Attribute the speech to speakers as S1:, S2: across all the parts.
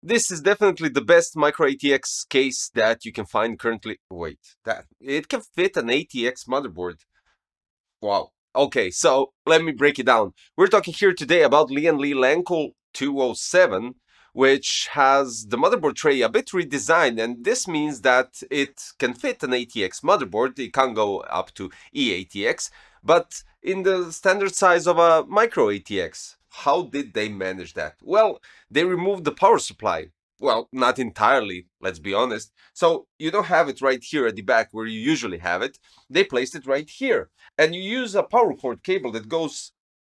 S1: This is definitely the best micro ATX case that you can find currently. Wait, that it can fit an ATX motherboard. Wow. Okay, so let me break it down. We're talking here today about Lian Li Lancool 207, which has the motherboard tray a bit redesigned, and this means that it can fit an ATX motherboard. It can go up to eATX, but in the standard size of a micro ATX. How did they manage that? Well, they removed the power supply. Well, not entirely, let's be honest. So you don't have it right here at the back where you usually have it. They placed it right here, and you use a power cord cable that goes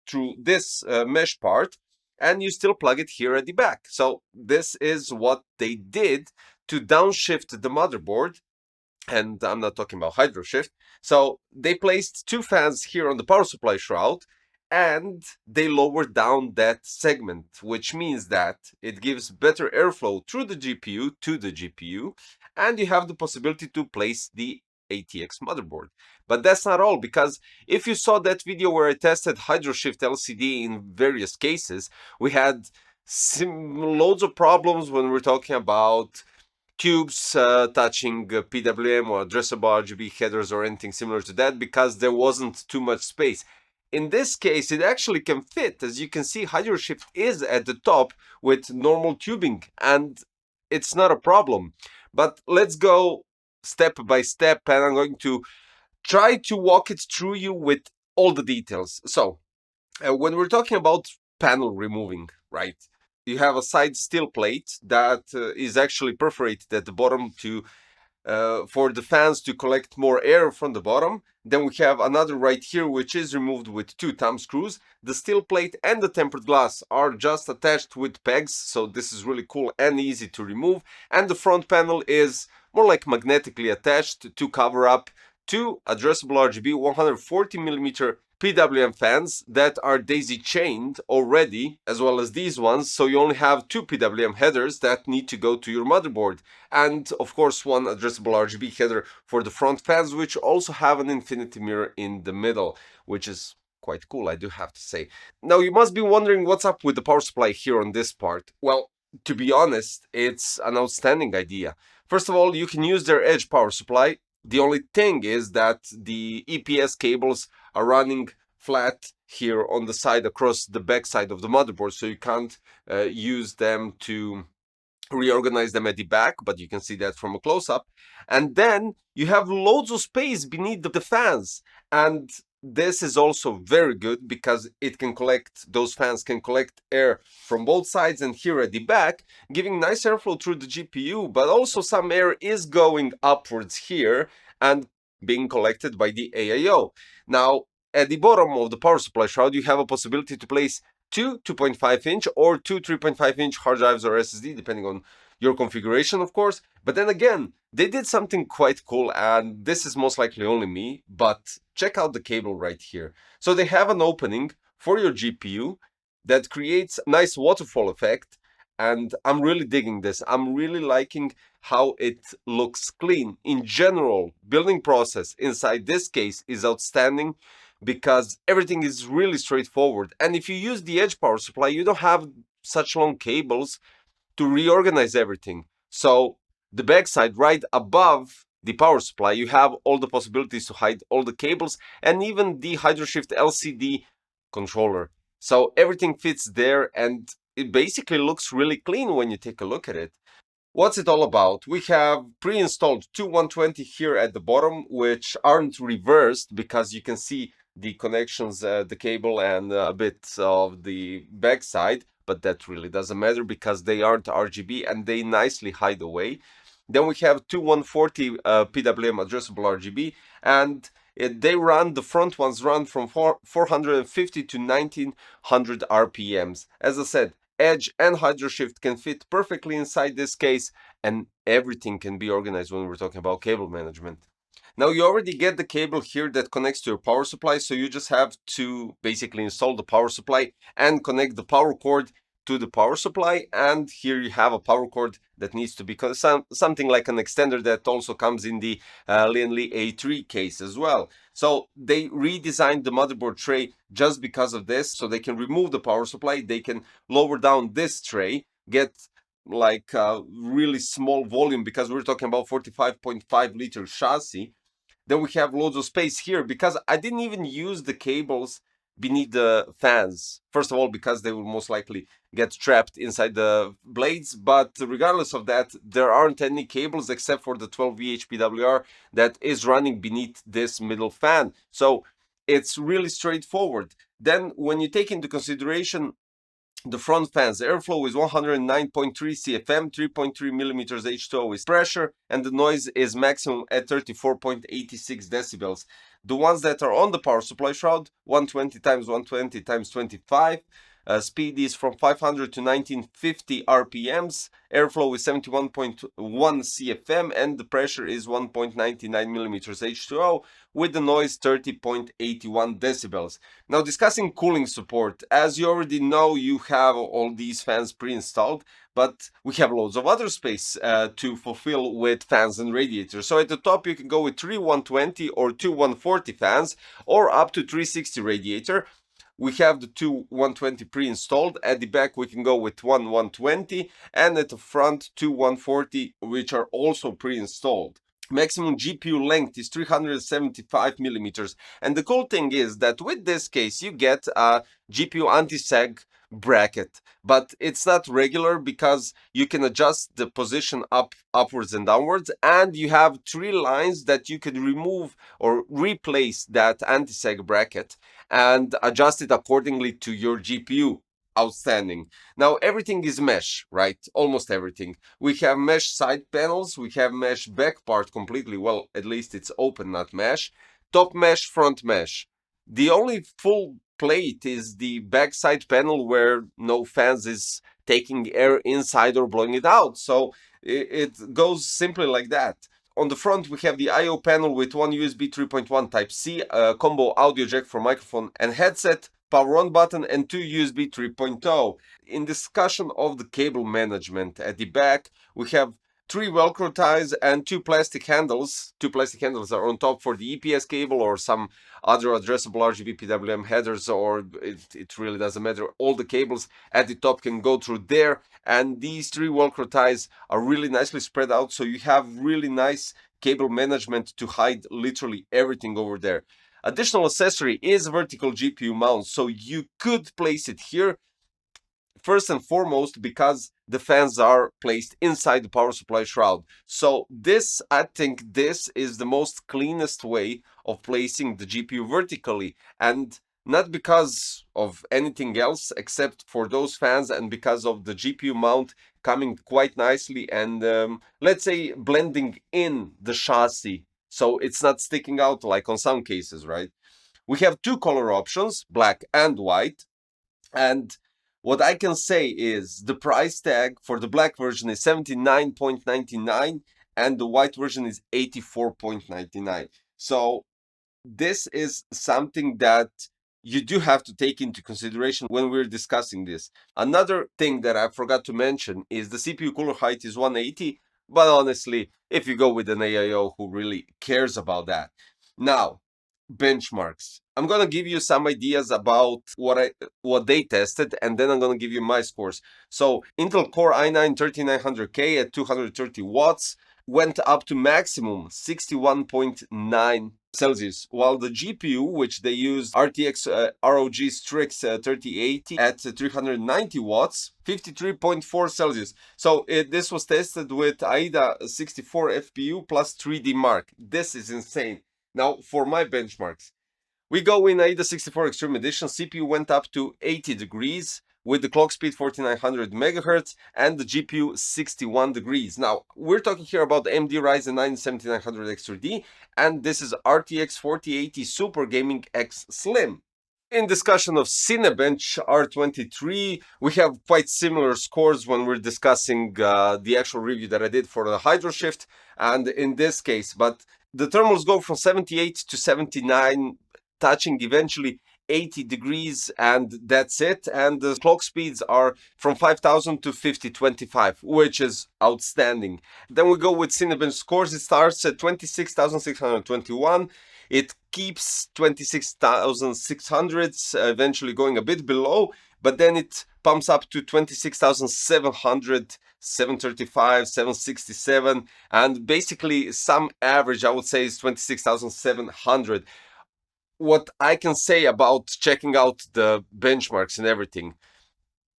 S1: through this mesh part, and you still plug it here at the back. So this is what they did to downshift the motherboard, and I'm not talking about hydro shift. So they placed two fans here on the power supply shroud, and they lowered down that segment, which means that it gives better airflow through the GPU to the GPU, and you have the possibility to place the ATX motherboard. But that's not all, because if you saw that video where I tested HydroShift LCD in various cases, we had loads of problems when we're talking about tubes touching PWM or addressable RGB headers or anything similar to that, because there wasn't too much space. In this case, it actually can fit. As you can see, HydroShift is at the top with normal tubing, and it's not a problem. But let's go step by step, and I'm going to try to walk it through you with all the details. So, when we're talking about panel removing, right? You have a side steel plate that is actually perforated at the bottom to for the fans to collect more air from the bottom. Then we have another right here which is removed with two thumb screws. The steel plate and the tempered glass are just attached with pegs, so this is really cool and easy to remove. And the front panel is more like magnetically attached to cover up two addressable RGB 140mm PWM fans that are daisy chained already, as well as these ones, so you only have two PWM headers that need to go to your motherboard. And of course one addressable RGB header for the front fans, which also have an infinity mirror in the middle, which is quite cool, I do have to say. Now you must be wondering what's up with the power supply here on this part. Well, to be honest, it's an outstanding idea. First of all, you can use their edge power supply. The only thing is that the EPS cables are running flat here on the side across the back side of the motherboard, so you can't use them to reorganize them at the back, but you can see that from a close-up. And then you have loads of space beneath the fans, and this is also very good because it can collect, those fans can collect air from both sides and here at the back, giving nice airflow through the GPU, but also some air is going upwards here and being collected by the AIO. Now, at the bottom of the power supply shroud, you have a possibility to place two 2.5-inch or two 3.5-inch hard drives or SSD, depending on your configuration, of course. But then again, they did something quite cool, and this is most likely only me, but check out the cable right here. So they have an opening for your GPU that creates a nice waterfall effect, and I'm really digging this. I'm really liking how it looks clean. In general, building process inside this case is outstanding, because everything is really straightforward. And if you use the edge power supply, you don't have such long cables to reorganize everything. So the backside, right above the power supply, you have all the possibilities to hide all the cables and even the HydroShift LCD controller. So everything fits there, and it basically looks really clean when you take a look at it. What's it all about? We have pre-installed two 120 here at the bottom, which aren't reversed because you can see the connections, the cable, and a bit of the backside, but that really doesn't matter because they aren't RGB and they nicely hide away. Then we have two 140 PWM addressable RGB, and they run, the front ones run from 450 to 1900 RPMs. As I said, Edge and HydroShift can fit perfectly inside this case, and everything can be organized when we're talking about cable management. Now you already get the cable here that connects to your power supply, so you just have to basically install the power supply and connect the power cord to the power supply. And here you have a power cord that needs to be something like an extender that also comes in the Lian Li A3 case as well. So they redesigned the motherboard tray just because of this, so they can remove the power supply, they can lower down this tray, get like really small volume because we're talking about 45.5 liter chassis. Then we have loads of space here because I didn't even use the cables beneath the fans. First of all, because they will most likely get trapped inside the blades. But regardless of that, there aren't any cables except for the 12V HPWR that is running beneath this middle fan. So it's really straightforward. Then when you take into consideration the front fans, the airflow is 109.3 CFM, 3.3 millimeters H2O is pressure, and the noise is maximum at 34.86 decibels. The ones that are on the power supply shroud, 120 times 120 times 25. Speed is from 500 to 1950 RPMs. Airflow is 71.1 CFM, and the pressure is 1.99 millimeters H2O, with the noise 30.81 decibels. Now, discussing cooling support, as you already know, you have all these fans pre-installed, but we have loads of other space to fulfill with fans and radiators. So at the top, you can go with 3 120 or 2 140 fans, or up to 360 radiator. We have the 2 120 pre-installed. At the back, we can go with 1 120, and at the front, 2 140, which are also pre-installed. Maximum GPU length is 375 millimeters. And the cool thing is that with this case, you get a GPU anti-sag bracket, but it's not regular because you can adjust the position upwards and downwards, and you have 3 lines that you can remove or replace that anti-sag bracket and adjust it accordingly to your GPU. Outstanding. Now everything is mesh, right? Almost everything. We have mesh side panels, we have mesh back part completely, well, at least it's open, not mesh. Top mesh, front mesh. The only full plate is the back side panel where no fans is taking air inside or blowing it out. So it goes simply like that. On the front, we have the I/O panel with one USB 3.1 Type-C, a combo audio jack for microphone and headset, power on button, and 2 USB 3.0. In discussion of the cable management, at the back, we have 3 Velcro ties and 2 plastic handles. 2 plastic handles are on top for the EPS cable or some other addressable RGB PWM headers, or it really doesn't matter. All the cables at the top can go through there, and these 3 Velcro ties are really nicely spread out, so you have really nice cable management to hide literally everything over there. Additional accessory is vertical GPU mount, so you could place it here. First and foremost, because the fans are placed inside the power supply shroud. So this, I think this is the most cleanest way of placing the GPU vertically, and not because of anything else except for those fans, and because of the GPU mount coming quite nicely and let's say blending in the chassis, so it's not sticking out like on some cases, right? We have 2 color options, black and white, and what I can say is the price tag for the black version is 79.99 and the white version is 84.99. So this is something that you do have to take into consideration when we're discussing this. Another thing that I forgot to mention is the CPU cooler height is 180, but honestly, if you go with an AIO, who really cares about that? Now, benchmarks. I'm gonna give you some ideas about what they tested, and then I'm gonna give you my scores. So Intel Core i9 3900K at 230 watts went up to maximum 61.9 Celsius, while the GPU, which they used RTX ROG Strix 3080 at 390 watts, 53.4 Celsius. So this was tested with AIDA 64 FPU plus 3D Mark. This is insane. Now, for my benchmarks, we go in AIDA 64 Extreme Edition. CPU went up to 80 degrees with the clock speed 4900 megahertz and the GPU 61 degrees. Now, we're talking here about the AMD Ryzen 9 7900X3D, and this is RTX 4080 Super Gaming X Slim. In discussion of Cinebench R23, we have quite similar scores when we're discussing the actual review that I did for the Hydro Shift, and in this case, but the thermals go from 78 to 79, touching eventually 80 degrees, and that's it. And the clock speeds are from 5000 to 5025, which is outstanding. Then we go with Cinebench scores. It starts at 26,621. It keeps 26,600, eventually going a bit below, but then it pumps up to 26,700, 735, 767, and basically some average I would say is 26,700. What I can say about checking out the benchmarks and everything,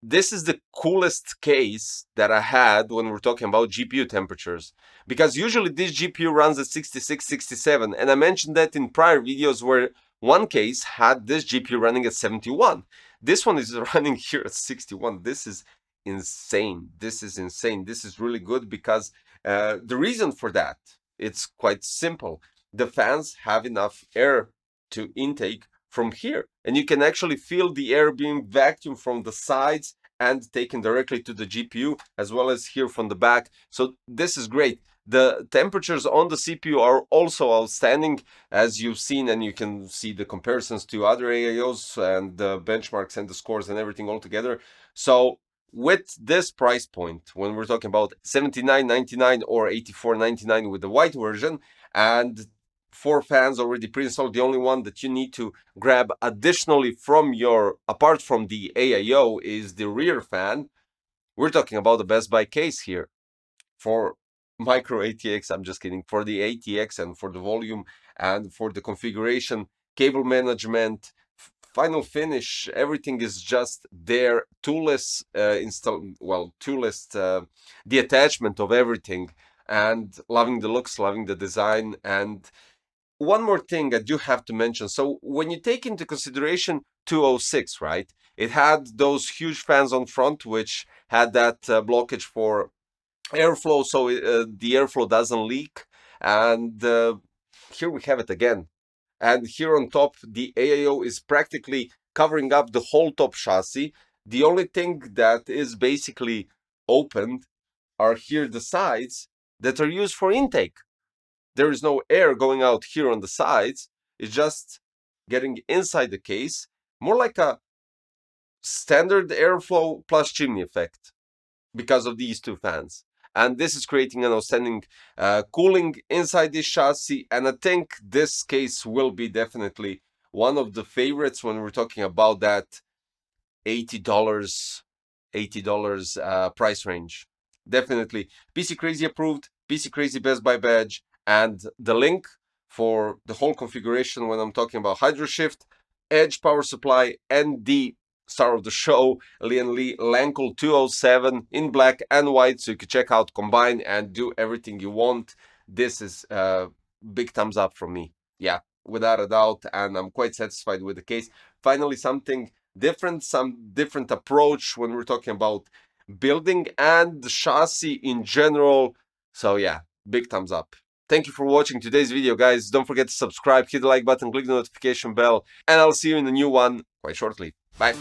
S1: this is the coolest case that I had when we're talking about GPU temperatures. Because usually this GPU runs at 66, 67. And I mentioned that in prior videos where one case had this GPU running at 71. This one is running here at 61. This is insane. This is insane. This is really good because the reason for that, it's quite simple. The fans have enough air to intake from here, and you can actually feel the air being vacuumed from the sides and taken directly to the GPU, as well as here from the back. So this is great. The temperatures on the CPU are also outstanding, as you've seen, and you can see the comparisons to other AIOs and the benchmarks and the scores and everything all together. So with this price point, when we're talking about $79.99 or $84.99 with the white version, and 4 fans already pre-installed, the only one that you need to grab additionally from your, apart from the AIO, is the rear fan. We're talking about the Best Buy case here for micro ATX. I'm just kidding. For the ATX and for the volume and for the configuration, cable management, final finish, everything is just there. Toolless the attachment of everything, and loving the looks, loving the design. And one more thing I do have to mention. So when you take into consideration 206, right? It had those huge fans on front, which had that blockage for airflow, so the airflow doesn't leak. And here we have it again. And here on top, the AIO is practically covering up the whole top chassis. The only thing that is basically opened are here the sides that are used for intake. There is no air going out here on the sides. It's just getting inside the case, more like a standard airflow plus chimney effect because of these 2 fans. And this is creating an outstanding cooling inside this chassis. And I think this case will be definitely one of the favorites when we're talking about that $80 price range. Definitely PC Crazy approved, PC Crazy Best Buy badge, and the link for the whole configuration when I'm talking about Hydro Shift, Edge power supply, and the star of the show, Lian Li Lancool 207 in black and white, so you can check out, combine, and do everything you want. This is big thumbs up from me. Yeah, without a doubt, and I'm quite satisfied with the case. Finally, something different, some different approach when we're talking about building and the chassis in general. So yeah, big thumbs up. Thank you for watching today's video, guys. Don't forget to subscribe, hit the like button, click the notification bell, and I'll see you in the new one quite shortly. Bye.